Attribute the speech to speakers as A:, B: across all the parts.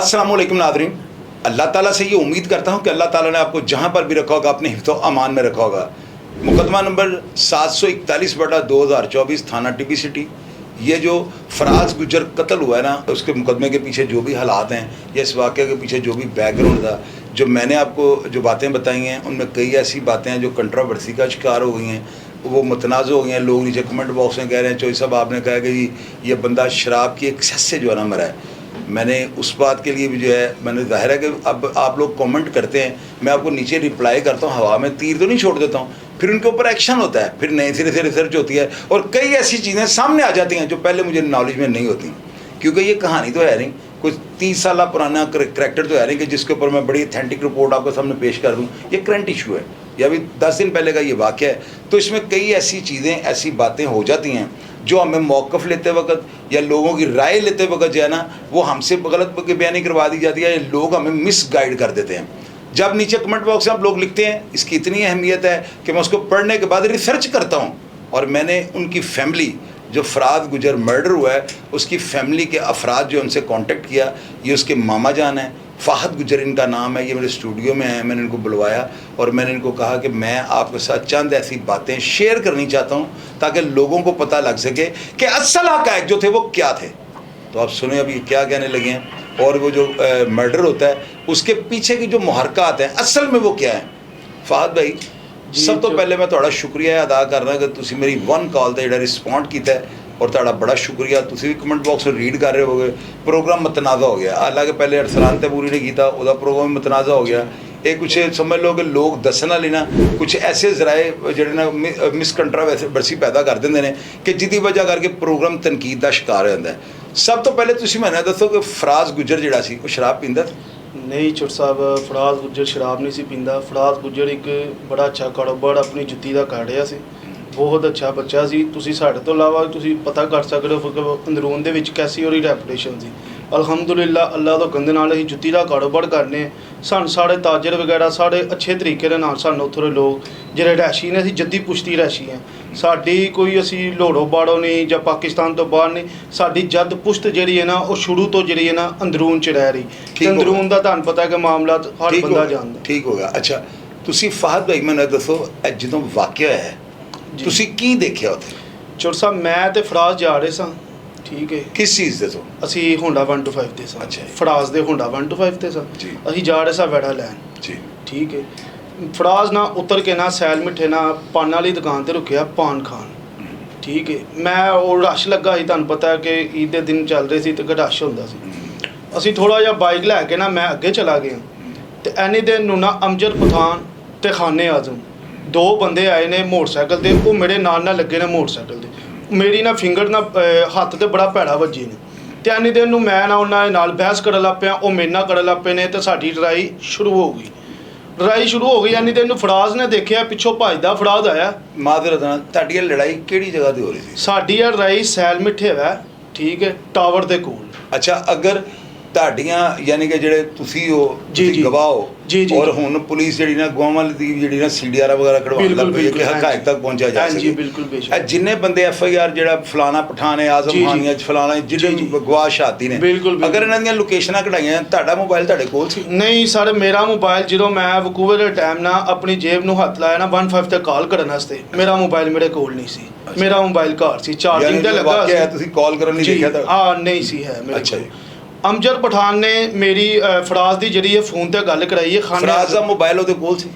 A: अस्सलाम वालेकुम नाज़रीन, अल्लाह ताला से ये उम्मीद करता हूँ कि अल्लाह ताला ने आपको जहाँ पर भी रखा होगा अपने हिफ्ज़ व अमान में रखा होगा। मुकदमा नंबर 741/2024 थाना टीबी सिटी, ये जो फराज गुजर कत्ल हुआ है ना, उसके मुकदमे के पीछे जो भी हालात हैं या इस वाक़े के पीछे जो भी बैकग्राउंड था, जो मैंने आपको जो बातें बताई हैं उनमें कई ऐसी बातें हैं जो कंट्रोवर्सी का शिकार हो गई हैं, वो मुतनाज़ हो गई हैं। लोग नीचे कमेंट बॉक्स में कह रहे हैं चौधरी साहब आपने कहा कि ये बंदा शराब की एक्सेस से जो है ना मरा है। मैंने उस बात के लिए भी जो है मैंने ज़ाहिर है कि अब आप लोग कमेंट करते हैं, मैं आपको नीचे रिप्लाई करता हूँ, हवा में तीर तो नहीं छोड़ देता हूँ, फिर उनके ऊपर एक्शन होता है, फिर नए सिरे से रिसर्च होती है और कई ऐसी चीज़ें सामने आ जाती हैं जो पहले मुझे नॉलेज में नहीं होती। क्योंकि ये कहानी तो है नहीं, कुछ 30 साल पुराना करैक्टर तो है नहीं कि जिसके ऊपर मैं बड़ी ऑथेंटिक रिपोर्ट आपके सामने पेश कर दूँ। ये करंट इशू है, या अभी 10 दिन पहले का ये वाक़या है। तो इसमें कई ऐसी चीज़ें, ऐसी बातें हो जाती हैं जो हमें मौक़िफ़ लेते वक्त या लोगों की राय लेते वक्त जो है ना, वो हमसे गलत बयानी करवा दी जाती है, या लोग हमें मिसगाइड कर देते हैं। जब नीचे कमेंट बॉक्स में आप लोग लिखते हैं, इसकी इतनी अहमियत है कि मैं उसको पढ़ने के बाद रिसर्च करता हूँ और मैंने उनकी फैमिली, जो फराज गुजर मर्डर हुआ है उसकी फैमिली के अफराद जो उनसे कांटेक्ट किया, ये उसके मामा जान हैं, फ़ाहद गुजर इनका नाम है। ये मेरे स्टूडियो में है, मैंने इनको बुलवाया और मैंने इनको कहा कि मैं आपके साथ चंद ऐसी बातें शेयर करनी चाहता हूँ ताकि लोगों को पता लग सके कि असल हक़ाइक़ जो थे वो क्या थे। तो आप सुने अभी क्या कहने लगे हैं, और वो जो मर्डर होता है उसके पीछे की जो मुहरकात हैं असल में वो क्या है। फ़ाहद भाई, सब तो पहले मैं थोड़ा शुक्रिया अदा करना कि तुसी मेरी वन कॉल ते जिहड़ा रिस्पॉन्ड किया है, और तुहाड़ा बड़ा शुक्रिया। तुसी भी कमेंट बॉक्स में रीड कर रहे होगे, प्रोग्राम मतनाज़ा हो गया। हालांकि पहले अरसलान तैमूरी ने किया, वह प्रोग्राम मतनाज़ा हो गया। ये कुछ समझ लो कि लोग दसन वाले ना कुछ ऐसे जराए जिहड़े ना मिसकंट्रोवर्सी पैदा कर देंगे ने कि जिहदी वजह करके प्रोग्राम तनकीद का शिकार हो जाता है। सब तो पहले तुसी मैनूं दसो कि फराज गुजर जिहड़ा सी वो शराब पींदा
B: नहीं? चुट साहब, फराज गुजर शराब नहीं सी पींदा। फराज गुजर एक बड़ा अच्छा कारोबार अपनी जुत्ती का कर रहा सी, बहुत अच्छा बच्चा सी। तुसी साडे तो इलावा तुसी पता कर सकते हो कि अंदरून दे विच कैसी ओहदी रैपूटेशन सी। अलहमदुलिल्लाह अल्लाह तो कंदे नाल असीं जुत्ती दा कारोबार करने, साढ़े ताजर वगैरह साढ़े अच्छे तरीके दे नाल सानूं उत्थों दे लोग ਜਿਹੜੇ रैशी ने, असीं जद्दी पुश्ती रैशी हैं। साडी कोई असीं लोड़ो बाड़ो नहीं जां पाकिस्तान तो बाहर नहीं, साडी जद पुश्त जिहड़ी है ना वो शुरू तो जिहड़ी है ना अंदरून च रह रही। अंदरून दा तुहानूं पता है कि मामला हर बंदा जानदा।
A: ठीक हो गया। अच्छा, तुसी फ़ाहद भाई मैनूं दसो ਜਦੋਂ वाक़या है तुसी की देखिया उत्थे?
B: चुर साहब, मैं ते फराज जा रहे सां, ठीक है।
A: किस चीज़ दे तो?
B: असी होंडा 125 ते सां।
A: अच्छा,
B: फराज दे होंडा 125 ते सां। असी जा रहे सां वैड़ा लैन
A: जी,
B: ठीक है। फराज ना उतर के ना सैल मिठे ना पान वाली दुकान ते रुकिया पान खान, ठीक है। मैं वो रश लगा ही, तुहानूं पता है कि ईद के दिन चल रहे सी ते रश हुंदा सी। असी थोड़ा जिहा बाइक लैके ना मैं अगे चला गया ते एनी दिन नूं ना अमजद पठान ते खाने आजम दो बंदे आए ने मोटरसाइकिल ते, वो मेरे नाल ना लगे ने मोटरसाइकिल ते। मेरी ना फिंगर ना हत्थ ते बड़ा भैड़ा वज्जी ने ते एनी दिन नूं मैं ना उन्हां दे नाल बहस करन लग पिया, वो मेरे नाल करन लग पे ने ते साडी लड़ाई शुरू हो गई। लड़ाई शुरू हो गई, एनी दिन फराज ने देखिया पिछों भजदा फराज आया।
A: माजरत नाल तुहाडी लड़ाई किहड़ी जगह ते हो रही थी?
B: साडी लड़ाई सैल मिठे है, ठीक है, टावर दे कोल।
A: अच्छा, अगर ਤੁਹਾਡੀਆਂ यानी कि ਜਿਹੜੇ ਤੁਸੀਂ ਹੋ, ਤੁਸੀਂ ਗਵਾਹ ਹੋ और ਹੁਣ ਪੁਲਿਸ ਜਿਹੜੀ ਨਾ ਗਵਾਹਾਂ ਦੀ ਜਿਹੜੀ ਨਾ ਸੀਡੀਆਰ ਵਗੈਰਾ ਕਢਵਾਉਣ ਲੱਗ ਪਈ ਕਿ ਹਕਾਇਕ ਤੱਕ ਪਹੁੰਚਿਆ ਜਾ ਸਕੇ।
B: ਜੀ ਬਿਲਕੁਲ ਬੇਸ਼ੱਕ।
A: ਜਿੰਨੇ ਬੰਦੇ FIR ਜਿਹੜਾ ਫਲਾਣਾ ਪਠਾਨ ਹੈ, ਆਜ਼ਮ ਖਾਨੀਆ ਚ ਫਲਾਣਾ ਜਿਹੜੇ ਗਵਾਹ ਸ਼ਾਦੀ ਨੇ, ਅਗਰ ਇਹਨਾਂ ਦੀਆਂ ਲੋਕੇਸ਼ਨਾਂ ਕਢਾਈਆਂ, ਤੁਹਾਡਾ ਮੋਬਾਈਲ ਤੁਹਾਡੇ ਕੋਲ ਸੀ?
B: ਨਹੀਂ ਸਰ, ਮੇਰਾ ਮੋਬਾਈਲ ਜਦੋਂ ਮੈਂ ਵਕੂਵੇ ਦੇ ਟਾਈਮ ਨਾ ਆਪਣੀ ਜੇਬ ਨੂੰ ਹੱਥ ਲਾਇਆ ਨਾ 15 ਤੇ ਕਾਲ ਕਰਨ ਵਾਸਤੇ, ਮੇਰਾ ਮੋਬਾਈਲ ਮੇਰੇ ਕੋਲ ਨਹੀਂ ਸੀ। ਮੇਰਾ ਮੋਬਾਈਲ ਘਰ ਸੀ, ਚਾਰਜਿੰਗ ਤੇ ਲੱਗਾ ਸੀ।
A: ਤੁਸੀਂ ਕਾਲ ਕਰਨ ਨਹੀਂ ਦੇਖਿਆ ਤਾਂ?
B: ਹਾਂ, ਨਹੀਂ ਸੀ ਹੈ ਮੇਰੇ ਕੋਲ। अमजद पठान ने मेरी फराज की जी फोन ते गल कराई है।
A: फराज का मोबाइल ਉਹਦੇ ਕੋਲ ਸੀ?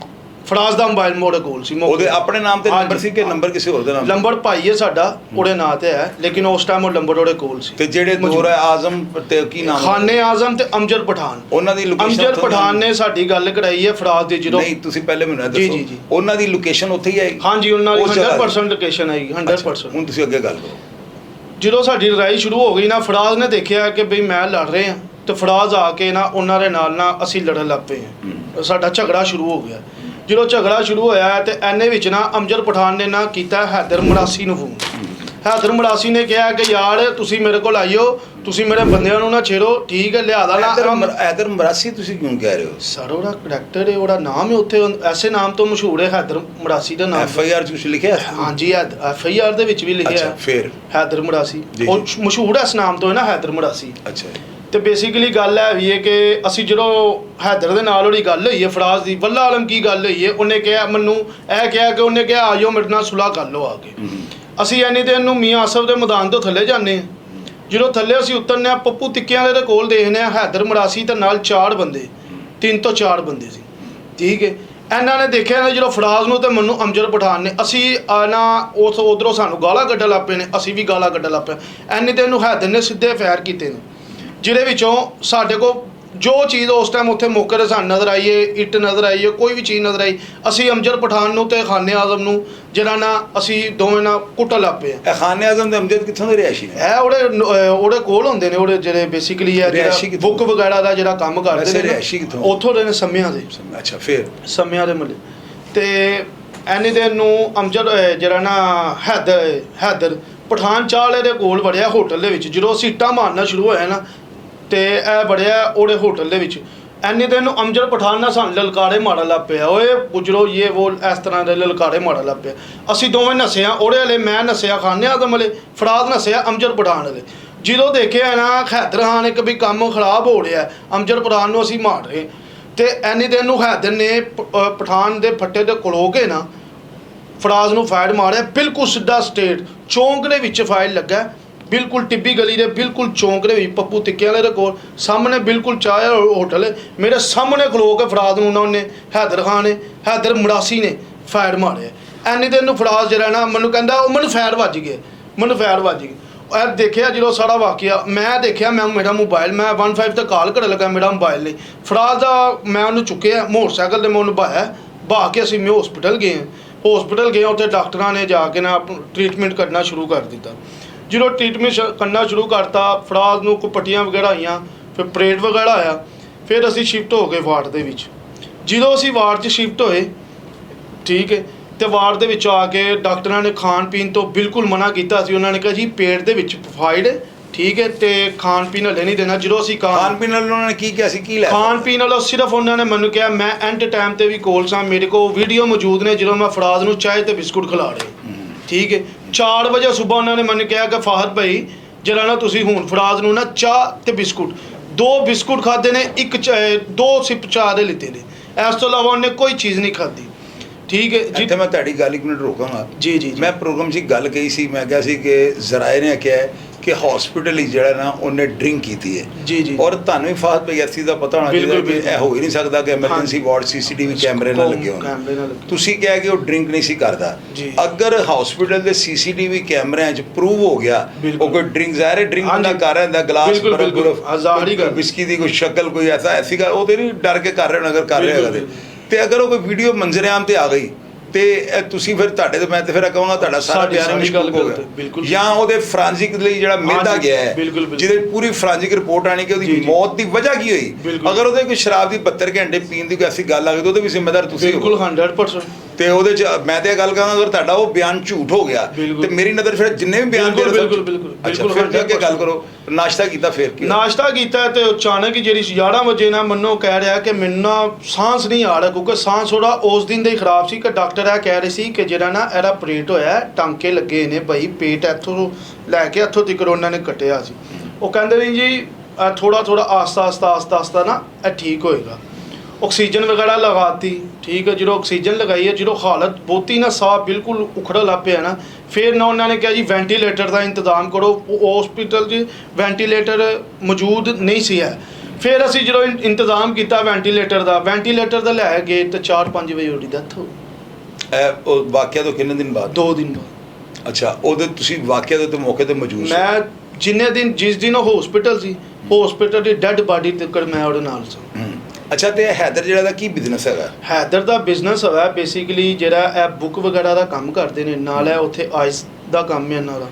B: फराज का मोबाइल मोड़े कोल सी।
A: ਉਹਦੇ ਆਪਣੇ ਨਾਮ ਤੇ ਨੰਬਰ ਸੀ ਕਿ ਨੰਬਰ ਕਿਸੇ ਹੋਰ ਦੇ ਨਾਮ?
B: ਨੰਬਰ ਭਾਈ ਹੈ ਸਾਡਾ, ਉਹਦੇ ਨਾਂ ਤੇ ਹੈ, ਲੇਕਿਨ ਉਸ ਟਾਈਮ ਉਹ ਨੰਬਰ ਉਹਦੇ ਕੋਲ ਸੀ।
A: ਤੇ ਜਿਹੜੇ ਦੋ ਹੈ ਆਜ਼ਮ ਤੇ ਕੀ ਨਾਮ?
B: ਖਾਨੇ ਆਜ਼ਮ ਤੇ ਅਮਜਦ ਪਠਾਨ।
A: ਉਹਨਾਂ ਦੀ ਲੋਕੇਸ਼ਨ?
B: ਅਮਜਦ ਪਠਾਨ ਨੇ ਸਾਡੀ ਗੱਲ ਕਰਾਈ ਹੈ ਫਰਾਜ਼ ਦੀ ਜਦੋਂ।
A: ਨਹੀਂ, ਤੁਸੀਂ ਪਹਿਲੇ ਮੈਨੂੰ ਦੱਸੋ ਜੀ ਉਹਨਾਂ ਦੀ ਲੋਕੇਸ਼ਨ ਉੱਥੇ ਹੀ ਆਈ?
B: ਹਾਂਜੀ, ਉਹਨਾਂ ਦੀ 100% ਲੋਕੇਸ਼ਨ ਆਈ, 100%।
A: ਹੁਣ ਤੁਸੀਂ ਅੱਗੇ ਗੱਲ ਕਰੋ।
B: ਜਦੋਂ ਸਾਡੀ ਲੜਾਈ ਸ਼ੁਰੂ ਹੋ ਗਈ ਨਾ, ਫਰਾਜ਼ ਨੇ ਦੇਖਿਆ ਕਿ ਬਈ ਮੈਂ ਲੜ ਰਹੇ ਹਾਂ ਤੇ ਫਰਾਜ਼ ਆ ਕੇ ਨਾ ਉਹਨਾਂ ਦੇ ਨਾਲ ਨਾ ਅਸੀਂ ਲੜਨ ਲੱਗ ਪਏ ਹਾਂ। ਸਾਡਾ ਝਗੜਾ ਸ਼ੁਰੂ ਹੋ ਗਿਆ। ਜਦੋਂ ਝਗੜਾ ਸ਼ੁਰੂ ਹੋਇਆ ਤੇ ਐਨੇ ਵਿੱਚ ਨਾ ਅਮਜਦ ਪਠਾਨ ਨੇ ਨਾ ਕੀਤਾ ਹੈਦਰ ਮਰਾਸੀ ਨੂੰ ਫੋਨ। हैदर मरासी ने कहा कि यार तुसी मेरे को आइयो, तुसी मेरे बंदियां नूं ना छेड़ो, ठीक है, लिहाजा ना।
A: हैदर मरासी तुसी क्यों कह रहे हो?
B: सर ओहदा करैक्टर है, ओहदा नाम है, उत्थे ऐसे नाम तो मशहूर है हैदर मरासी दा नाम।
A: FIR च लिखिਆ?
B: हाँ जी, FIR दे विच भी लिखिਆ है
A: फिर
B: हैदर मरासी, और मशहूर है इस नाम तो है ना हैदर मरासी।
A: अच्छा,
B: ਤੇ ਬੇਸਿਕਲੀ ਗੱਲ ਹੈ ਵੀ ਹੈ ਕਿ ਅਸੀਂ ਜਦੋਂ ਹੈਦਰ ਦੇ ਨਾਲ ਉਹਦੀ ਗੱਲ ਹੋਈ ਹੈ ਫਰਾਜ਼ ਦੀ, ਵੱਲਾ ਆਲਮ ਕੀ ਗੱਲ ਹੋਈ ਹੈ, ਉਹਨੇ ਕਿਹਾ ਮੈਨੂੰ ਇਹ ਕਿਹਾ ਕਿ ਉਹਨੇ ਕਿਹਾ ਆ ਜਾਓ ਮੇਰੇ ਨਾਲ ਸੁਲ੍ਹਾ ਕਰ ਲਓ ਆ ਕੇ। ਅਸੀਂ ਇੰਨੀ ਦਿਨ ਨੂੰ ਮੀਆਂ ਆਸਫ ਦੇ ਮੈਦਾਨ ਤੋਂ ਥੱਲੇ ਜਾਂਦੇ ਹਾਂ। ਜਦੋਂ ਥੱਲੇ ਅਸੀਂ ਉਤਰਨੇ ਆ ਪੱਪੂ ਟਿੱਕਿਆਂ ਵਾਲੇ ਦੇ ਕੋਲ ਦੇਖਦੇ ਆ ਹੈਦਰ ਮਰਾਸੀ ਤੇ ਨਾਲ 4 ਬੰਦੇ, 3 ਤੋਂ 4 ਬੰਦੇ ਸੀ, ਠੀਕ ਹੈ। ਇਹਨਾਂ ਨੇ ਦੇਖਿਆ ਨਾ ਜਦੋਂ ਫਰਾਜ਼ ਨੂੰ ਤੇ ਮੈਨੂੰ ਅਮਜਦ ਪਠਾਨ ਨੇ, ਅਸੀਂ ਨਾ ਉਸ ਉਧਰੋਂ ਸਾਨੂੰ ਗਾਲਾਂ ਕੱਢਣ ਲੱਗ ਪਏ ਨੇ, ਅਸੀਂ ਵੀ ਗਾਲਾਂ ਕੱਢਣ ਲੱਗ ਪਏ। ਇੰਨੀ ਦਿਨ ਨੂੰ ਹੈਦਰ ਨੇ ਸਿੱਧੇ ਫਾਇਰ ਕੀਤੇ ਨੇ, ਜਿਹਦੇ ਵਿੱਚੋਂ ਸਾਡੇ ਕੋਲ ਜੋ ਚੀਜ਼ ਉਸ ਟਾਈਮ ਉੱਥੇ ਮੌਕੇ 'ਤੇ ਸਾਨੂੰ ਨਜ਼ਰ ਆਈ ਹੈ, ਇੱਟ ਨਜ਼ਰ ਆਈ ਹੈ, ਕੋਈ ਵੀ ਚੀਜ਼ ਨਜ਼ਰ ਆਈ, ਅਸੀਂ ਅਮਜਦ ਪਠਾਨ ਨੂੰ ਤੇ ਖਾਨੇ ਆਜ਼ਮ ਨੂੰ ਜਿਹੜਾ ਨਾ ਅਸੀਂ ਦੋਵੇਂ ਨਾ ਕੁੱਟਣ ਲੱਗ ਪਏ।
A: ਇਹ ਖਾਨੇ ਆਜ਼ਮ ਤੇ ਅਮਜਦ ਕਿੱਥੋਂ ਦੇ ਰਿਹਾਇਸ਼ੀ ਨੇ?
B: ਇਹ ਉਹਦੇ ਕੋਲ ਹੁੰਦੇ ਨੇ, ਉਹਦੇ ਜਿਹੜੇ ਬੇਸਿਕਲੀ ਹੈ ਜਿਹੜਾ ਬੁੱਕ ਵਗੈਰਾ ਦਾ ਜਿਹੜਾ ਕੰਮ ਕਰਦੇ ਨੇ,
A: ਰਿਹਾਇਸ਼ੀ ਕਿੱਥੋਂ?
B: ਉੱਥੋਂ ਦੇ ਨੇ, ਸਮਿਆਂ ਦੇ।
A: ਅੱਛਾ, ਫਿਰ
B: ਸਮਿਆਂ ਦੇ ਮੱਲੇ। ਤੇ ਐਨੀ ਦਿਨ ਨੂੰ ਅਮਜਦ ਜਿਹੜਾ ਨਾ ਹੈਦਰ ਪਠਾਨ ਚਾਹ ਵਾਲੇ ਦੇ ਕੋਲ ਵੜਿਆ ਹੋਟਲ ਦੇ ਵਿੱਚ। ਜਦੋਂ ਸੀਟਾਂ ਮਾਰਨਾ ਸ਼ੁਰੂ ਹੋਇਆ ਨਾ ਤੇ ਇਹ ਬੜਿਆ ਉਹਦੇ ਹੋਟਲ ਦੇ ਵਿੱਚ। ਐਨੀ ਦਿਨ ਨੂੰ ਅਮਜਦ ਪਠਾਨ ਨਾਲ ਸਾਨੂੰ ਲਲਕਾਰੇ ਮਾਰਨ ਲੱਗ ਪਿਆ, ਓਏ ਗੁਜਰੋ ਇਹ ਉਹ ਇਸ ਤਰ੍ਹਾਂ ਦੇ ਲਲਕਾਰੇ ਮਾਰਨ ਲੱਗ ਪਿਆ। ਅਸੀਂ ਦੋਵੇਂ ਨੱਸੇ ਹਾਂ, ਉਹਦੇ ਵਾਲੇ ਮੈਂ ਨੱਸਿਆ ਖਾਨੇ ਆਜ਼ਮ ਵਾਲੇ, ਫਰਾਜ਼ ਨੱਸਿਆ ਅਮਜਦ ਪਠਾਨ ਵਾਲੇ। ਜਦੋਂ ਦੇਖਿਆ ਨਾ ਹੈਦਰ ਖਾਨ ਇੱਕ ਵੀ ਕੰਮ ਖਰਾਬ ਹੋ ਰਿਹਾ, ਅਮਜਦ ਪਠਾਨ ਨੂੰ ਅਸੀਂ ਮਾਰ ਰਹੇ। ਤੇ ਐਨੀ ਦਿਨ ਨੂੰ ਹੈਦਰ ਨੇ ਪਠਾਨ ਦੇ ਫੱਟੇ ਤੇ ਖਲੋ ਕੇ ਨਾ ਫਰਾਜ਼ ਨੂੰ ਫਾਇਰ ਮਾਰਿਆ, ਬਿਲਕੁਲ ਸਿੱਧਾ ਸਟੇਟ ਚੌਂਕ ਦੇ ਵਿੱਚ ਫਾਇਰ ਲੱਗਾ, ਬਿਲਕੁਲ ਟਿੱਬੀ ਗਲੀ ਦੇ ਬਿਲਕੁਲ ਚੌਂਕ ਦੇ ਵਿੱਚ ਪੱਪੂ ਟਿੱਕਿਆਂ ਵਾਲੇ ਦੇ ਕੋਲ ਸਾਹਮਣੇ ਬਿਲਕੁਲ ਚਾਹ ਹੋਟਲ ਮੇਰੇ ਸਾਹਮਣੇ ਖਲੋ ਕੇ ਫਰਾਜ਼ ਨੂੰ ਉਹਨੇ ਹੈਦਰ ਖਾਨ ਨੇ, ਹੈਦਰ ਮਰਾਸੀ ਨੇ ਫਾਇਰ ਮਾਰਿਆ। ਐਨੀ ਦਿਨ ਨੂੰ ਫਰਾਜ਼ ਜਿਹੜਾ ਨਾ ਮੈਨੂੰ ਕਹਿੰਦਾ ਉਹ ਮੈਨੂੰ ਫਾਇਰ ਵੱਜ ਗਿਆ, ਮੈਨੂੰ ਫਾਇਰ ਵੱਜ ਗਈ। ਇਹ ਦੇਖਿਆ ਜਦੋਂ ਸਾਰਾ ਵਾਕਿਆ, ਮੈਂ ਦੇਖਿਆ ਮੇਰਾ ਮੋਬਾਈਲ, ਮੈਂ 15 ਤੇ ਕਾਲ ਕਰਨ ਲੱਗਾ, ਮੇਰਾ ਮੋਬਾਈਲ ਨਹੀਂ। ਫਰਾਜ਼ ਦਾ ਮੈਂ ਉਹਨੂੰ ਚੁੱਕਿਆ ਮੋਟਰਸਾਈਕਲ 'ਤੇ, ਮੈਂ ਉਹਨੂੰ ਬਹਾ ਕੇ ਅਸੀਂ ਮੈਂ ਹਸਪੀਟਲ ਗਏ। ਉੱਥੇ ਡਾਕਟਰਾਂ ਨੇ ਜਾ ਕੇ ਨਾ ਟ੍ਰੀਟਮੈਂਟ ਕਰਨਾ ਸ਼ੁਰੂ ਕਰ ਦਿੱਤਾ। ਜਦੋਂ ਟ੍ਰੀਟਮੈਂਟ ਕਰਨਾ ਸ਼ੁਰੂ ਕਰਤਾ, ਫਰਾਜ਼ ਨੂੰ ਕੋਈ ਪੱਟੀਆਂ ਵਗੈਰਾ ਆਈਆਂ, ਫਿਰ ਪਰੇਡ ਵਗੈਰਾ ਆਇਆ। ਫਿਰ ਅਸੀਂ ਸ਼ਿਫਟ ਹੋ ਗਏ ਵਾਰਡ ਦੇ ਵਿੱਚ। ਜਦੋਂ ਅਸੀਂ ਵਾਰਡ 'ਚ ਸ਼ਿਫਟ ਹੋਏ, ਠੀਕ ਹੈ, ਤੇ ਵਾਰਡ ਦੇ ਵਿੱਚ ਆ ਕੇ ਡਾਕਟਰਾਂ ਨੇ ਖਾਣ ਪੀਣ ਤੋਂ ਬਿਲਕੁਲ ਮਨਾ ਕੀਤਾ ਸੀ। ਉਹਨਾਂ ਨੇ ਕਿਹਾ ਜੀ ਪੇਟ ਦੇ ਵਿੱਚ ਫਾਈਡ, ਠੀਕ ਹੈ, ਤੇ ਖਾਣ ਪੀਣ ਹਲੇ ਨਹੀਂ ਦੇਣਾ। ਜਦੋਂ ਅਸੀਂ ਖਾਣ
A: ਪੀਣ ਨਾਲ ਉਹਨਾਂ ਨੇ ਕੀ ਕਿਹਾ ਸੀ, ਕੀ ਲੈ
B: ਖਾਣ ਪੀਣ ਵਾਲਾ ਸਿਰਫ ਉਹਨਾਂ ਨੇ ਮੈਨੂੰ ਕਿਹਾ, ਮੈਂ ਐਂਡ ਟਾਈਮ ਤੇ ਵੀ ਕੋਲ ਸਾਂ, ਮੇਰੇ ਕੋਲ ਵੀਡੀਓ ਮੌਜੂਦ ਨੇ ਜਦੋਂ ਮੈਂ ਫਰਾਜ਼ ਨੂੰ ਚਾਹ ਤੇ ਬਿਸਕੁਟ ਖਿਲਾ ਰਿਹਾ, ਠੀਕ ਹੈ। 4 ਵਜੇ ਸਵੇਰ ਉਹਨਾਂ ਨੇ ਮੈਨੂੰ ਕਿਹਾ ਕਿ ਫਾਹਦ ਭਾਈ ਜਿਹੜਾ ਨਾ ਤੁਸੀਂ ਹੁਣ ਫਰਾਜ਼ ਨੂੰ ਨਾ ਚਾਹ ਤੇ ਬਿਸਕੁਟ, 2 ਬਿਸਕੁਟ ਖਾਦੇ ਨੇ, 2 ਸਿਪ ਚਾਹ ਦੇ ਲਿੱਤੇ ਨੇ, ਇਸ ਤੋਂ ਇਲਾਵਾ ਉਹਨੇ ਕੋਈ ਚੀਜ਼ ਨਹੀਂ ਖਾਧੀ, ਠੀਕ ਹੈ ਜੀ।
A: ਇੱਥੇ ਮੈਂ ਤੁਹਾਡੀ ਗੱਲ 1 ਮਿੰਟ ਰੋਕਾਂਗਾ।
B: ਜੀ
A: ਮੈਂ ਪ੍ਰੋਗਰਾਮ 'ਚ ਗੱਲ ਕਹੀ ਸੀ, ਮੈਂ ਕਿਹਾ ਸੀ ਕਿ ਜ਼ਰਾਏ ਨੇ ਕਿਹਾ ਕਿ ਹਸਪੀਟਲ ਹੀ ਜਿਹੜਾ ਨਾ ਉਹਨੇ ਡਰਿੰਕ ਕੀਤੀ ਹੈ।
B: ਜੀ।
A: ਔਰ ਤੁਹਾਨੂੰ ਵੀ ਫਾਹਦ ਪਈ ਇਸ ਚੀਜ਼ ਦਾ ਪਤਾ ਹੋਣਾ ਚਾਹੀਦਾ ਕਿ ਇਹ ਹੋ ਹੀ ਨਹੀਂ ਸਕਦਾ ਕਿ ਐਮਰਜੈਂਸੀ ਵਾਰਡ CCTV ਕੈਮਰੇ ਨਾਲ ਲੱਗੇ ਹੋਣ। ਤੁਸੀਂ ਕਿਹਾ ਕਿ ਉਹ ਡਰਿੰਕ ਨਹੀਂ ਸੀ ਕਰਦਾ। ਅਗਰ ਹਸਪੀਟਲ ਦੇ CCTV ਕੈਮਰਿਆਂ 'ਚ ਪ੍ਰੂਵ ਹੋ ਗਿਆ ਉਹ ਕੋਈ ਡਰਿੰਕ ਜ਼ਾਹਿਰ ਡਰਿੰਕ ਨਾ ਕਰ ਰਿਹਾ ਹੁੰਦਾ, ਗਲਾਸ ਬਿਸਕੀ ਦੀ ਕੋਈ ਸ਼ਕਲ ਕੋਈ ਐਸੀ ਗੱਲ, ਉਹ ਤੇ ਨਹੀਂ ਡਰ ਕੇ ਕਰ ਰਹੇ ਹੋਣ ਅਗਰ ਕਰ ਰਿਹਾ ਹੋਵੇ ਤੇ ਅਗਰ ਉਹ ਕੋਈ ਵੀਡੀਓ ਮੰਜ਼ਰ ਆਮ ਤੇ ਆ ਗਈ ਤੇ ਤੁਸੀਂ ਫਿਰ ਤੁਹਾਡੇ ਤੇ ਮੈਂ ਤੇ ਫਿਰ ਕਹਾਂਗਾ ਤੁਹਾਡਾ ਸਾਰਾ ਬਿਆਨ ਮਸ਼ਕੂਕ ਹੋ ਗਿਆ, ਜਾਂ ਉਹਦੇ ਫੋਰੈਂਸਿਕ ਲਈ ਜਿਹੜਾ ਮਿਲਦਾ ਗਿਆ ਹੈ ਜਿਹਦੇ ਪੂਰੀ ਫੋਰੈਂਸਿਕ ਰਿਪੋਰਟ ਆਣੀ ਕਿ ਉਹਦੀ ਮੌਤ ਦੀ ਵਜ੍ਹਾ ਕੀ ਹੋਈ। ਅਗਰ ਉਹਦੇ ਕੋਈ ਸ਼ਰਾਬ ਦੀ 72 ਘੰਟੇ ਪੀਣ ਦੀ ਕੋਈ ਐਸੀ ਗੱਲ ਆ ਗਈ ਤਾਂ ਉਹਦੇ ਵੀ ਜ਼ਿੰਮੇਦਾਰ ਤੁਸੀਂ ਹੋ।
B: ਬਿਲਕੁਲ 100%।
A: ਤੇ ਉਹਦੇ 'ਚ ਮੈਂ ਤੇ ਇਹ ਗੱਲ ਕਹਾਂਗਾ ਅਗਰ ਤੁਹਾਡਾ ਉਹ ਬਿਆਨ ਝੂਠ ਹੋ ਗਿਆ ਤੇ ਮੇਰੀ ਨਜ਼ਰ ਫਿਰ ਜਿੰਨੇ ਵੀ ਬਿਆਨ ਦੇ ਅੱਛਾ ਫਿਰ ਜਾ ਕੇ ਗੱਲ ਕਰੋ। ਨਾਸ਼ਤਾ ਕੀਤਾ, ਫਿਰ ਕੀ
B: ਨਾਸ਼ਤਾ ਕੀਤਾ ਤੇ ਅਚਾਨਕ ਹੀ ਜਿਹੜੀ 11 ਵਜੇ ਨਾ ਮੈਨੂੰ ਕਹਿ ਰਿਹਾ ਕਿ ਮੈਨੂੰ ਨਾ ਸਾਂਸ ਨਹੀਂ ਆ ਰਿਹਾ, ਕਿਉਂਕਿ ਸਾਂਸ ਉਹਦਾ ਉਸ ਦਿਨ ਦਾ ਹੀ ਖਰਾਬ ਸੀ। ਕਿ ਡਾਕਟਰ ਇਹ ਕਹਿ ਰਹੇ ਸੀ ਕਿ ਜਿਹੜਾ ਨਾ ਇਹਦਾ ਆਪਰੇਟ ਹੋਇਆ, ਟਾਂਕੇ ਲੱਗੇ ਨੇ ਭਾਈ, ਪੇਟ ਇੱਥੋਂ ਲੈ ਕੇ ਇੱਥੋਂ ਤੱਕ ਉਹਨਾਂ ਨੇ ਕੱਟਿਆ ਸੀ। ਉਹ ਕਹਿੰਦੇ ਨਹੀਂ ਜੀ ਥੋੜਾ ਆਸਤਾ ਨਾ ਇਹ ਠੀਕ ਹੋਏਗਾ। ਆਕਸੀਜਨ ਵਗੈਰਾ ਲਗਾਤੀ, ਠੀਕ ਹੈ। ਜਦੋਂ ਆਕਸੀਜਨ ਲਗਾਈ ਹੈ, ਜਦੋਂ ਹਾਲਤ ਬਹੁਤੀ ਨਾ ਸਾਹ ਬਿਲਕੁਲ ਉਖੜਨ ਲੱਗ ਪਿਆ ਨਾ, ਫਿਰ ਨਾ ਉਹਨਾਂ ਨੇ ਕਿਹਾ ਜੀ ਵੈਂਟੀਲੇਟਰ ਦਾ ਇੰਤਜ਼ਾਮ ਕਰੋ। ਹਸਪੀਟਲ 'ਚ ਵੈਂਟੀਲੇਟਰ ਮੌਜੂਦ ਨਹੀਂ ਸੀ ਹੈ। ਫਿਰ ਅਸੀਂ ਜਦੋਂ ਇੰਤਜ਼ਾਮ ਕੀਤਾ ਵੈਂਟੀਲੇਟਰ ਦਾ ਲੈ ਗਏ ਤੇ 4-5 ਵਜੇ ਉਹਦੀ ਡੈਥ ਹੋ ਗਈ।
A: ਉਹ ਵਾਕਿਆ ਤੋਂ ਕਿੰਨੇ ਦਿਨ ਬਾਅਦ?
B: 2 ਦਿਨ ਬਾਅਦ।
A: ਅੱਛਾ, ਉਹਦੇ ਤੁਸੀਂ ਵਾਕਿਆ ਦੇ ਮੌਕੇ ਤੇ ਮੌਜੂਦ ਸੀ?
B: ਮੈਂ ਜਿਸ ਦਿਨ ਉਹ ਹਸਪੀਟਲ ਸੀ, ਹਸਪੀਟਲ ਦੀ ਡੈੱਡ ਬਾਡੀ ਤੱਕ ਮੈਂ ਉਹਦੇ ਨਾਲ ਸੀ।
A: ਅੱਛਾ, ਤੇ ਹੈਦਰ ਜਿਹੜਾ ਦਾ ਕੀ ਬਿਜ਼ਨਸ ਹੈਗਾ?
B: ਹੈਦਰ ਦਾ ਬਿਜ਼ਨਸ ਹੈਗਾ ਬੇਸਿਕਲੀ ਜਿਹੜਾ ਇਹ ਬੁੱਕ ਵਗੈਰਾ ਦਾ ਕੰਮ ਕਰਦੇ ਨੇ, ਨਾਲ ਹੈ ਉੱਥੇ ਆਈਸ ਦਾ ਕੰਮ ਹੈ ਇਹਨਾਂ ਦਾ।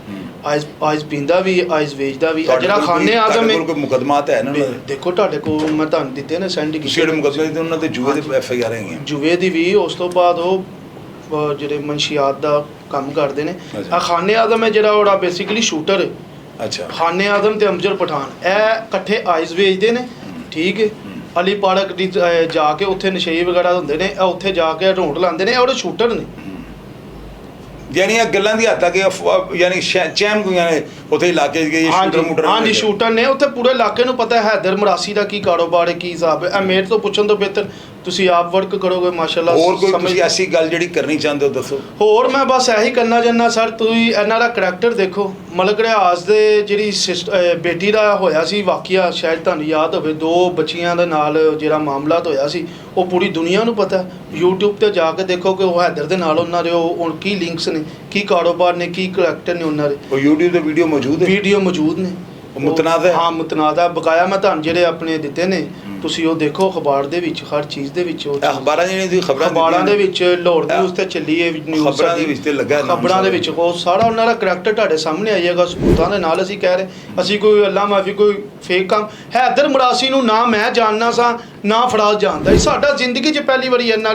B: ਆਈਸ ਪੀਂਦਾ ਵੀ, ਆਈਸ ਵੇਚਦਾ ਵੀ। ਜਿਹੜਾ ਖਾਨੇ ਆਜ਼ਮ ਹੈ,
A: ਕੋਈ ਮੁਕੱਦਮਾ ਤਾਂ ਹੈ ਨਾ?
B: ਦੇਖੋ ਤੁਹਾਡੇ ਕੋਲ ਮੈਂ ਤੁਹਾਨੂੰ ਦਿੱਤੇ ਨੇ ਸੈਂਡ ਕੀਤੇ।
A: ਜਿਹੜੇ ਮੁਕੱਦਮੇ ਦਿੱਤੇ ਉਹਨਾਂ ਤੇ ਜੂਏ ਦੇ FIR ਹੈਗੀਆਂ,
B: ਜੂਏ ਦੀ ਵੀ। ਉਸ ਤੋਂ ਬਾਅਦ ਉਹ ਜਿਹੜੇ ਮਨਸ਼ੀਆਤ ਦਾ ਕੰਮ ਕਰਦੇ ਨੇ। ਆ ਖਾਨੇ ਆਜ਼ਮ ਹੈ ਜਿਹੜਾ ਉਹਦਾ ਬੇਸਿਕਲੀ ਸ਼ੂਟਰ ਹੈ।
A: ਅੱਛਾ,
B: ਖਾਨੇ ਆਜ਼ਮ ਤੇ ਅਮਜਦ ਪਠਾਨ ਇਹ ਇਕੱਠੇ ਆਈਸ ਵੇਚਦੇ ਨੇ, ਠੀਕ ਹੈ। ਅਲੀ ਪਾਰਕ ਦੀ ਜਾ ਕੇ ਉੱਥੇ ਨਸ਼ੇ ਵਗੈਰਾ ਹੁੰਦੇ ਨੇ, ਉੱਥੇ ਜਾ ਕੇ ਰੋਡ ਲਾਉਂਦੇ ਨੇ, ਉਹਦੇ ਸ਼ੂਟਰ ਨੇ।
A: यानी ये गल्लां दी हद तक यानी चैम गोइयां ने उत्थे इलाके च ये शूटर मूटर
B: ਹਾਂਜੀ ਸ਼ੂਟਰ ਨੇ ਉੱਥੇ ਪੂਰੇ ਇਲਾਕੇ ਨੂੰ ਪਤਾ ਹੈ ਹੈਦਰ ਮਰਾਸੀ ਦਾ ਕੀ ਕਾਰੋਬਾਰ ਹੈ ਕੀ ਹਿਸਾਬ ਹੈ। ਇਹ ਮੇਰੇ ਤੋਂ ਪੁੱਛਣ ਤੋਂ ਬਿਹਤਰ ਤੁਸੀਂ ਆਪ ਵਰਕ ਕਰੋਗੇ ਮਾਸ਼ਾਅੱਲਾ।
A: ਹੋਰ ਕੋਈ ਤੁਸੀਂ ਐਸੀ ਗੱਲ ਜਿਹੜੀ ਕਰਨੀ ਚਾਹੁੰਦੇ ਹੋ ਦੱਸੋ।
B: ਹੋਰ ਮੈਂ ਬਸ ਇਹੀ ਕਰਨਾ ਚਾਹੁੰਦਾ ਸਰ, ਤੁਸੀਂ ਇਹਨਾਂ ਦਾ ਕਰੈਕਟਰ ਦੇਖੋ। ਮਲਕ ਰਿਆਜ਼ ਦੇ ਜਿਹੜੀ ਬੇਟੀ ਦਾ ਹੋਇਆ ਸੀ ਵਾਕਿਆ, ਸ਼ਾਇਦ ਤੁਹਾਨੂੰ ਯਾਦ ਹੋਵੇ, 2 ਬੱਚੀਆਂ ਦੇ ਨਾਲ ਜਿਹੜਾ ਮਾਮਲਾ ਹੋਇਆ ਸੀ, ਉਹ ਪੂਰੀ ਦੁਨੀਆ ਨੂੰ ਪਤਾ। YouTube ਤੇ ਜਾ ਕੇ ਦੇਖੋ ਕਿ ਉਹ ਹੈਦਰ ਦੇ ਨਾਲ ਉਹਨਾਂ ਦੇ ਉਹ ਕੀ ਲਿੰਕਸ ਨੇ, ਕੀ ਕਾਰੋਬਾਰ ਨੇ, ਕੀ ਕਰੈਕਟਰ ਨੇ ਉਹਨਾਂ ਦੇ।
A: ਉਹ YouTube ਤੇ ਵੀਡੀਓ ਮੌਜੂਦ ਨੇ ਮੁਤਨਾਦ ਹੈ।
B: ਹਾਂ ਮੁਤਨਾਦ ਹੈ। ਬਕਾਇਆ ਮੈਂ ਤੁਹਾਨੂੰ ਜਿਹੜੇ ਆਪਣੇ ਦਿੱਤੇ ਨੇ, ਤੁਸੀਂ ਉਹ ਦੇਖੋ ਅਖਬਾਰ ਦੇ ਵਿੱਚ, ਹਰ ਚੀਜ਼ ਦੇ ਵਿੱਚ। ਉਹ
A: ਅਖਬਾਰਾਂ ਜਿਹੜੀਆਂ
B: ਅਖਬਾਰਾਂ ਦੇ ਵਿੱਚ ਲਾਹੌਰ ਨਿਊਜ਼ ਤੇ ਚੱਲੀ ਹੈ ਨਿਊਜ਼,
A: ਖਬਰਾਂ ਦੇ ਵਿੱਚ ਤੇ ਲੱਗਾ,
B: ਖਬਰਾਂ ਦੇ ਵਿੱਚ ਉਹ ਸਾਰਾ ਉਹਨਾਂ ਦਾ ਕਰੈਕਟਰ ਤੁਹਾਡੇ ਸਾਹਮਣੇ ਆ ਜਾਏਗਾ ਸਬੂਤਾਂ ਦੇ ਨਾਲ। ਅਸੀਂ ਕਹਿ ਰਹੇ ਅਸੀਂ ਕੋਈ ਅੱਲਾ ਮਾਫੀ ਕੋਈ ਫੇਕ ਕੰਮ। ਹੈਦਰ ਮਰਾਸੀ ਨੂੰ ਨਾ ਮੈਂ ਜਾਣਨਾ ਸਾਂ ਨਾ ਫਰਾਜ਼ ਜਾਣਦਾ। ਸਾਡਾ ਜ਼ਿੰਦਗੀ 'ਚ ਪਹਿਲੀ ਵਾਰੀ ਇੰਨਾ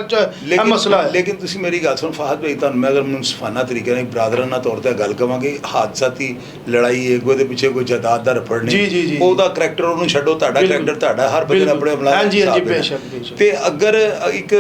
B: ਮਸਲਾ ਹੈ।
A: ਲੇਕਿਨ ਤੁਸੀਂ ਮੇਰੀ ਗੱਲ ਸੁਣ ਫਾਹਦ ਭਾਈ, ਤੁਹਾਨੂੰ ਮੈਂ ਅਗਰ ਮੁਨਸਫਾਨਾ ਤਰੀਕੇ ਨਾਲ ਬਰਾਦਰਾਨਾ ਤੌਰ ਤੇ ਗੱਲ ਕਵਾਂਗੀ, ਹਾਦਸਾਤੀ ਲੜਾਈ ਹੈ, ਕੋਈ ਦੇ ਪਿੱਛੇ ਕੋਈ ਜਾਇਦਾਦ ਦਾ ਰਫੜ ਨਹੀਂ, ਉਹਦਾ ਕਰੈਕਟਰ ਉਹਨੂੰ ਛੱਡੋ, ਤੁਹਾਡਾ ਕਰੈਕਟਰ ਤੁਹਾਡਾ, ਹਰ ਬੰਦੇ ਆਪਣੇ ਆਪਣਾ।
B: ਹਾਂਜੀ ਬੇਸ਼ੱਕ।
A: ਤੇ ਅਗਰ ਇੱਕ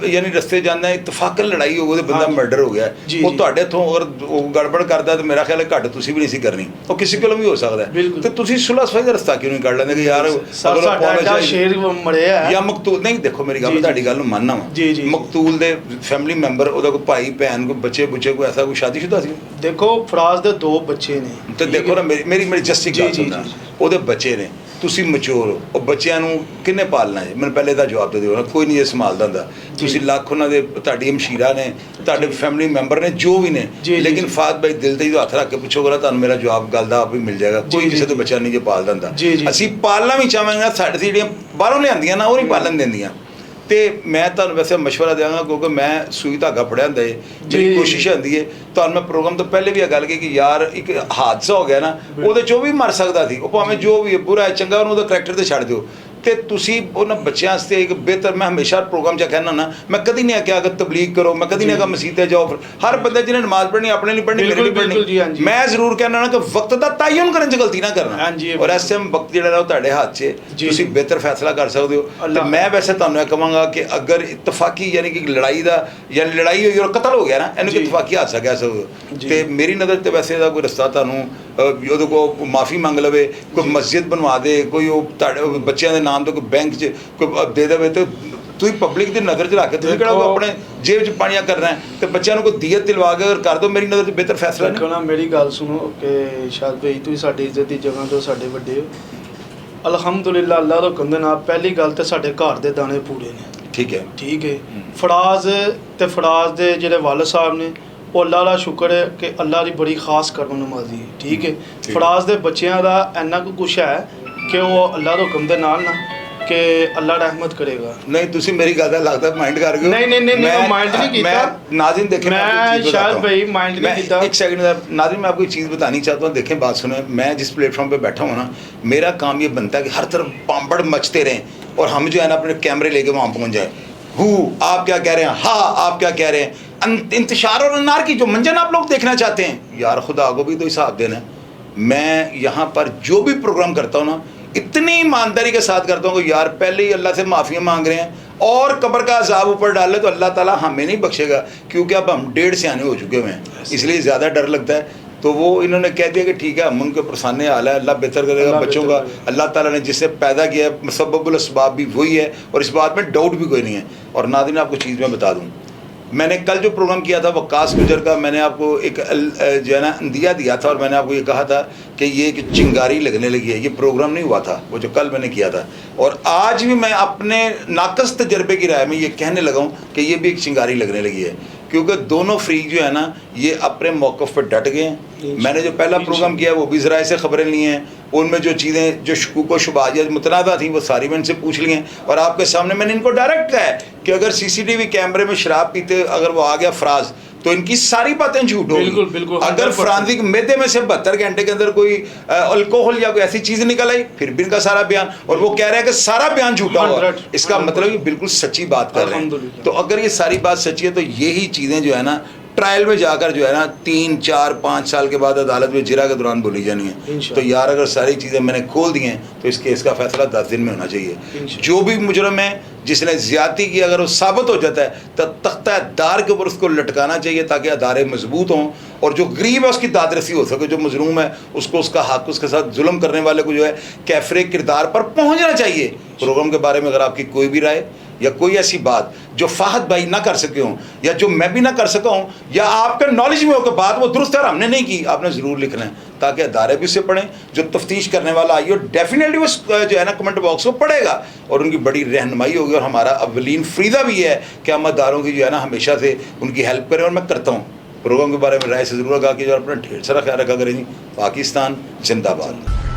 A: ਯਾਨੀ ਰਸਤੇ ਜਾਂਦਾ ਇਤਫਾਕਨ ਲੜਾਈ ਹੋ ਗਈ ਤੇ ਬੰਦਾ ਮਰਡਰ ਹੋ ਗਿਆ, ਉਹ ਤੁਹਾਡੇ ਤੋਂ ਅਗਰ ਉਹ ਗੜਬੜ ਕਰਦਾ ਤੇ ਮੇਰਾ ਖਿਆਲ ਹੈ ਘੱਟ ਤੁਸੀਂ ਵੀ ਨਹੀਂ ਸੀ ਕਰਨੀ, ਉਹ ਕਿਸੇ ਕੋਲੋਂ ਵੀ ਹੋ ਸਕਦਾ। ਤੇ ਤੁਸੀਂ ਸੁਲਹ ਸਫਾਈ ਦਾ ਰਸਤਾ ਕਿਉਂ ਨਹੀਂ ਕੱਢ ਲੈਂਦੇ ਕਿ ਯਾਰ
B: ਸਾਡਾ ਸ਼ੇਰ ਮਰਿਆ
A: ਜਾਂ ਮਕਤੂਲ ਨਹੀਂ। ਦੇਖੋ ਮੇਰੀ ਗੱਲ, ਤੁਹਾਡੀ ਗੱਲ ਨੂੰ ਮੰਨਣਾ ਵਾ, ਮਕਤੂਲ ਦੇ ਫੈਮਿਲੀ ਮੈਂਬਰ, ਉਹਦਾ ਕੋਈ ਭਾਈ ਭੈਣ, ਕੋਈ ਬੱਚੇ ਬੁੱਚੇ, ਕੋਈ ਐਸਾ ਕੋਈ ਸ਼ਾਦੀशुदा ਸੀ?
B: ਦੇਖੋ ਫਰਾਜ਼ ਦੇ 2 ਬੱਚੇ ਨੇ।
A: ਤੇ ਦੇਖੋ ਨਾ ਮੇਰੀ ਜਸਟਿਕ ਗੱਲ ਸੁਣਨਾ, ਉਹਦੇ ਬੱਚੇ ਨੇ, ਤੁਸੀਂ ਮੈਚੁਰ ਹੋ, ਉਹ ਬੱਚਿਆਂ ਨੂੰ ਕਿੰਨੇ ਪਾਲਣਾ ਹੈ? ਮੈਨੂੰ ਪਹਿਲੇ ਦਾ ਜਵਾਬ ਦੇ ਦਿਓ ਨਾ, ਕੋਈ ਨਹੀਂ ਇਹ ਸੰਭਾਲਦਾ ਹੁੰਦਾ। ਤੁਸੀਂ ਲੱਖ ਉਹਨਾਂ ਦੇ ਤੁਹਾਡੀ ਹਮਸ਼ੀਰਾ ਨੇ, ਤੁਹਾਡੇ ਫੈਮਿਲੀ ਮੈਂਬਰ ਨੇ, ਜੋ ਵੀ ਨੇ, ਲੇਕਿਨ ਫਾਦ ਭਾਈ ਦਿਲ ਤੇ ਹੱਥ ਰੱਖ ਕੇ ਪੁੱਛੋਗੇ ਤੁਹਾਨੂੰ ਮੇਰਾ ਜਵਾਬ ਗੱਲ ਦਾ ਆਪ ਹੀ ਮਿਲ ਜਾਏਗਾ। ਕੋਈ ਕਿਸੇ ਦੇ ਬੱਚਾ ਨਹੀਂ ਜੇ ਪਾਲਦਾ ਹੁੰਦਾ। ਅਸੀਂ ਪਾਲਣਾ ਵੀ ਚਾਹਾਂਗੇ, ਸਾਡੇ ਜਿਹੜੀਆਂ ਬਾਹਰੋਂ ਲਿਆਂਦੀਆਂ ਨਾ ਉਹ ਨਹੀਂ ਪਾਲਣ ਦਿੰਦੀਆਂ। ਤੇ ਮੈਂ ਤੁਹਾਨੂੰ ਵੈਸੇ ਮਸ਼ਵਰਾ ਦਿਆਂਗਾ ਕਿਉਂਕਿ ਮੈਂ ਸੂਈ ਧਾਗਾ ਫੜਿਆ ਹੁੰਦਾ ਹੈ, ਮੇਰੀ ਕੋਸ਼ਿਸ਼ ਹੁੰਦੀ ਹੈ। ਤੁਹਾਨੂੰ ਮੈਂ ਪ੍ਰੋਗਰਾਮ ਤੋਂ ਪਹਿਲੇ ਵੀ ਇਹ ਗੱਲ ਕਹੀ ਕਿ ਯਾਰ ਇੱਕ ਹਾਦਸਾ ਹੋ ਗਿਆ ਨਾ, ਉਹਦੇ 'ਚ ਉਹ ਵੀ ਮਰ ਸਕਦਾ ਸੀ, ਉਹ ਭਾਵੇਂ ਜੋ ਵੀ ਹੈ ਬੁਰਾ ਹੈ ਚੰਗਾ, ਉਹਨੂੰ ਉਹਦਾ ਕਰੈਕਟਰ ਤੇ ਛੱਡ ਦਿਓ। ਤੇ ਤੁਸੀਂ ਉਹਨਾਂ ਬੱਚਿਆਂ ਵਾਸਤੇ ਇੱਕ ਬਿਹਤਰ, ਮੈਂ ਹਮੇਸ਼ਾ ਪ੍ਰੋਗਰਾਮ 'ਚ ਕਹਿੰਦਾ ਨਾ, ਮੈਂ ਕਦੀ ਨਹੀਂ ਆਖਿਆ ਕਿ ਤਬਲੀਗ ਕਰੋ, ਮੈਂ ਕਦੀ ਨਹੀਂ ਆਖਿਆ ਮਸੀਤ 'ਤੇ ਜਾਓ। ਹਰ ਬੰਦੇ ਜਿਹਨੇ ਨਮਾਜ਼ ਪੜ੍ਹਨੀ ਆਪਣੇ ਲਈ ਪੜ੍ਹਨੀ, ਮੇਰੇ ਲਈ ਪੜ੍ਹਨੀ। ਮੈਂ ਜ਼ਰੂਰ ਕਹਿਣਾ ਨਾ ਕਿ ਵਕਤ ਦਾ ਤਾਯਨ ਕਰਨ 'ਚ ਗਲਤੀ ਨਾ ਕਰਨਾ। ਔਰ ਇਸ ਟਾਈਮ ਵਕਤ ਜਿਹੜਾ ਉਹ ਤੁਹਾਡੇ ਹੱਥ 'ਚ, ਤੁਸੀਂ ਬਿਹਤਰ ਫੈਸਲਾ ਕਰ ਸਕਦੇ ਹੋ। ਤੇ ਮੈਂ ਵੈਸੇ ਤੁਹਾਨੂੰ ਇਹ ਕਹਾਂਗਾ ਕਿ ਅਗਰ ਇਤਫਾਕੀ ਯਾਨੀ ਕਿ ਲੜਾਈ ਦਾ ਯਾਨੀ ਲੜਾਈ ਹੋਈ ਔਰ ਕਤਲ ਹੋ ਗਿਆ ਨਾ, ਇਹਨੂੰ ਇਤਫਾਕੀ ਹਾਦਸਾ ਕਹਿ ਸਕਦੇ ਹੋ। ਤੇ ਮੇਰੀ ਨਜ਼ਰ 'ਤੇ ਵੈਸੇ ਇਹਦਾ ਕੋਈ ਰਸਤਾ ਤੁਹਾਨੂੰ ਉਹਦੇ ਕੋਲ ਮਾਫੀ ਮੰਗ ਲਵੇ, ਕੋਈ ਮਸਜਿਦ ਬਣਵਾ ਦੇ, ਕੋਈ ਉਹ ਤੁਹਾਡੇ ਬੱਚਿਆਂ ਦੇ ਨਾਮ ਤੋਂ ਕੋਈ ਬੈਂਕ 'ਚ ਕੋਈ ਦੇ ਦੇਵੇ, ਤੇ ਤੁਸੀਂ ਪਬਲਿਕ ਦੀ ਨਜ਼ਰ 'ਚ ਰੱਖ ਕੇ ਤੁਸੀਂ ਕਿਹੜਾ ਆਪਣੇ ਜੇਬ 'ਚ ਪਾਣੀਆਂ ਕਰਨਾ ਹੈ, ਤੇ ਬੱਚਿਆਂ ਨੂੰ ਕੋਈ ਦੀਅਤ ਦਿਲਵਾ ਕੇ ਕਰ ਦਿਓ। ਮੇਰੀ ਨਜ਼ਰ 'ਚ ਬਿਹਤਰ ਫੈਸਲਾ ਨਹੀਂ।
B: ਨਾ ਮੇਰੀ ਗੱਲ ਸੁਣੋ ਕਿ ਸ਼ਾਦ ਭਾਈ ਤੁਸੀਂ ਸਾਡੀ ਇੱਜ਼ਤ ਦੀ ਜਗ੍ਹਾ ਤੋਂ ਸਾਡੇ ਵੱਡੇ ਹੋ, ਅਲਹਮਦੁਲਿਲਾ, ਅੱਲਾਹ ਦਾ ਹੁਕਮ ਦੇ ਨਾਲ। ਪਹਿਲੀ ਗੱਲ ਤੇ ਸਾਡੇ ਘਰ ਦੇ ਦਾਣੇ ਪੂਰੇ ਨੇ। ਠੀਕ ਹੈ। ਫਰਾਜ਼ ਫਰਾਜ਼ ਦੇ ਜਿਹੜੇ ਵਾਲਦ ਸਾਹਿਬ ਨੇ, ਉਹ ਅੱਲਾਹ ਦਾ ਸ਼ੁਕਰ ਹੈ ਕਿ ਅੱਲਾਹ ਦੀ ਬੜੀ ਖਾਸ ਕਰਮ ਨਮਾਜ਼ੀ ਹੈ। ਠੀਕ ਹੈ। ਫਰਾਜ਼ ਦੇ ਬੱਚਿਆਂ ਦਾ ਇੰਨਾ ਕੁਛ ਹੈ ਕਿ ਉਹ ਅੱਲਾਹ ਦੇ ਹੁਕਮ ਦੇ ਨਾਲ ਨਾ ਕਿ ਅੱਲਾਹ ਰਹਿਮਤ ਕਰੇਗਾ।
A: ਨਹੀਂ ਤੁਸੀਂ ਮੇਰੀ ਗੱਲ ਦਾ ਲੱਗਦਾ ਮਾਈਂਡ ਕਰ ਗਏ।
B: ਨਹੀਂ ਮੈਂ ਮਾइंड नहीं किया।
A: मैं नाज़रीन देखें,
B: मैं शायद भाई माइंड नहीं किया।
A: एक सेकंड नाज़रीन, मैं आपको एक चीज़ बतानी चाहता हूँ। देखें, बात सुने, मैं जिस प्लेटफॉर्म पे बैठा हूँ ना, मेरा काम ये बनता है कि हर तरफ पांपड़ मचते रहें और हम जो है ना अपने कैमरे लेके वहाँ पहुँच जाए। आप क्या कह रहे हैं, हाँ आप क्या कह रहे हैं, इंतशार और अनार की जो मंजन आप लोग देखना चाहते हैं, यार खुदा को भी तो हिसाब देना है। मैं यहाँ पर जो भी प्रोग्राम करता हूँ ना, इतनी ईमानदारी के साथ करता हूँ कि यार पहले ही अल्लाह से माफ़ियाँ मांग रहे हैं और कब्र का अजाब ऊपर डाले तो अल्लाह ताला हमें नहीं बख्शेगा, क्योंकि अब हम 1.5 सियाने हो चुके हुए हैं, इसलिए ज़्यादा डर लगता है। तो वो इन्होंने कह दिया कि ठीक है, हम उनके परेशानी हाल है, अल्लाह बेहतर करेगा बच्चों का। अल्लाह ताला ने जिससे पैदा किया है मुसब्बबुल असबाब भी वही है, और इस बात में डाउट भी कोई नहीं है। और नाज़रीन आपको चीज़ मैं बता दूँ, मैंने कल जो प्रोग्राम किया था वक्कास गुजर का, मैंने आपको एक जो है ना अंदिया दिया था और मैंने आपको ये कहा था कि ये एक चिंगारी लगने लगी है। ये प्रोग्राम नहीं हुआ था वो जो कल मैंने किया था, और आज भी मैं अपने नाकस तजर्बे की राय में ये कहने लगा हूँ कि ये भी एक चिंगारी लगने लगी है, क्योंकि दोनों फ्रीक जो है ना ये अपने मौक़िफ़ पर डट गए हैं। मैंने जो पहला प्रोग्राम किया वो भी ज़राए से ख़बरें ली हैं, उनमें जो चीज़ें जो शकूक व शुबाहियत मुतनाज़ा थी वो सारी मैंने इनसे पूछ ली हैं, और आपके सामने मैंने इनको डायरेक्ट कहा है कि अगर CCTV कैमरे में शराब पीते अगर वो आ गया फराज, तो इनकी सारी बातें झूठ होगी।
B: बिल्कुल।
A: अगर फ्रांसिक मैदे में से 72 घंटे के अंदर कोई अल्कोहल या कोई ऐसी चीज़ निकल आई, फिर भी इनका सारा बयान, और वो कह रहे हैं कि सारा बयान झूठा हुआ, इसका मतलब ये बिल्कुल सच्ची बात कर रहे हैं। तो अगर ये सारी बात सच्ची है तो यही चीज़ें जो है ना ट्रायल में जाकर जो है ना 3, 4, 5 साल के बाद अदालत में जिरा के दौरान बोली जानी है।
B: इंशाअल्लाह।
A: तो यार अगर सारी चीज़ें मैंने खोल दी हैं तो इस केस का फैसला 10 दिन में होना चाहिए।
B: इंशाअल्लाह।
A: जो भी मुजरम है जिसने ज़्यादती की अगर वो साबित हो जाता है तो तख्ता दार के ऊपर उसको लटकाना चाहिए ताकि अदारे मजबूत हों और जो गरीब है उसकी दादरसी हो सके, जो मजलूम है उसको उसका हक, उसके साथ जुल्म करने वाले को जो है कैफरे किरदार पर पहुंचना चाहिए। प्रोग्राम के बारे में अगर आपकी कोई भी राय या कोई ऐसी बात जो फाहद भाई ना कर सके हों या जो मैं भी ना कर सका हूँ या आपके नॉलेज में हो कि बात वो दुरुस्त है और हमने नहीं की, आपने ज़रूर लिखना है ताकि अदारे भी उससे पढ़ें। जो तफ्तीश करने वाला आई हो डेफिनेटली वो जो है ना कमेंट बॉक्स में पढ़ेगा और उनकी बड़ी रहनुमाई होगी। और हमारा अवलीन फरीदा भी है कि हम अदारों की जो है ना हमेशा से उनकी हेल्प करें और मैं करता हूँ। प्रोग्राम के बारे में राय से ज़रूर आगा कीजिए और अपना ढेर सारा ख्याल रखा करें। पाकिस्तान जिंदाबाद।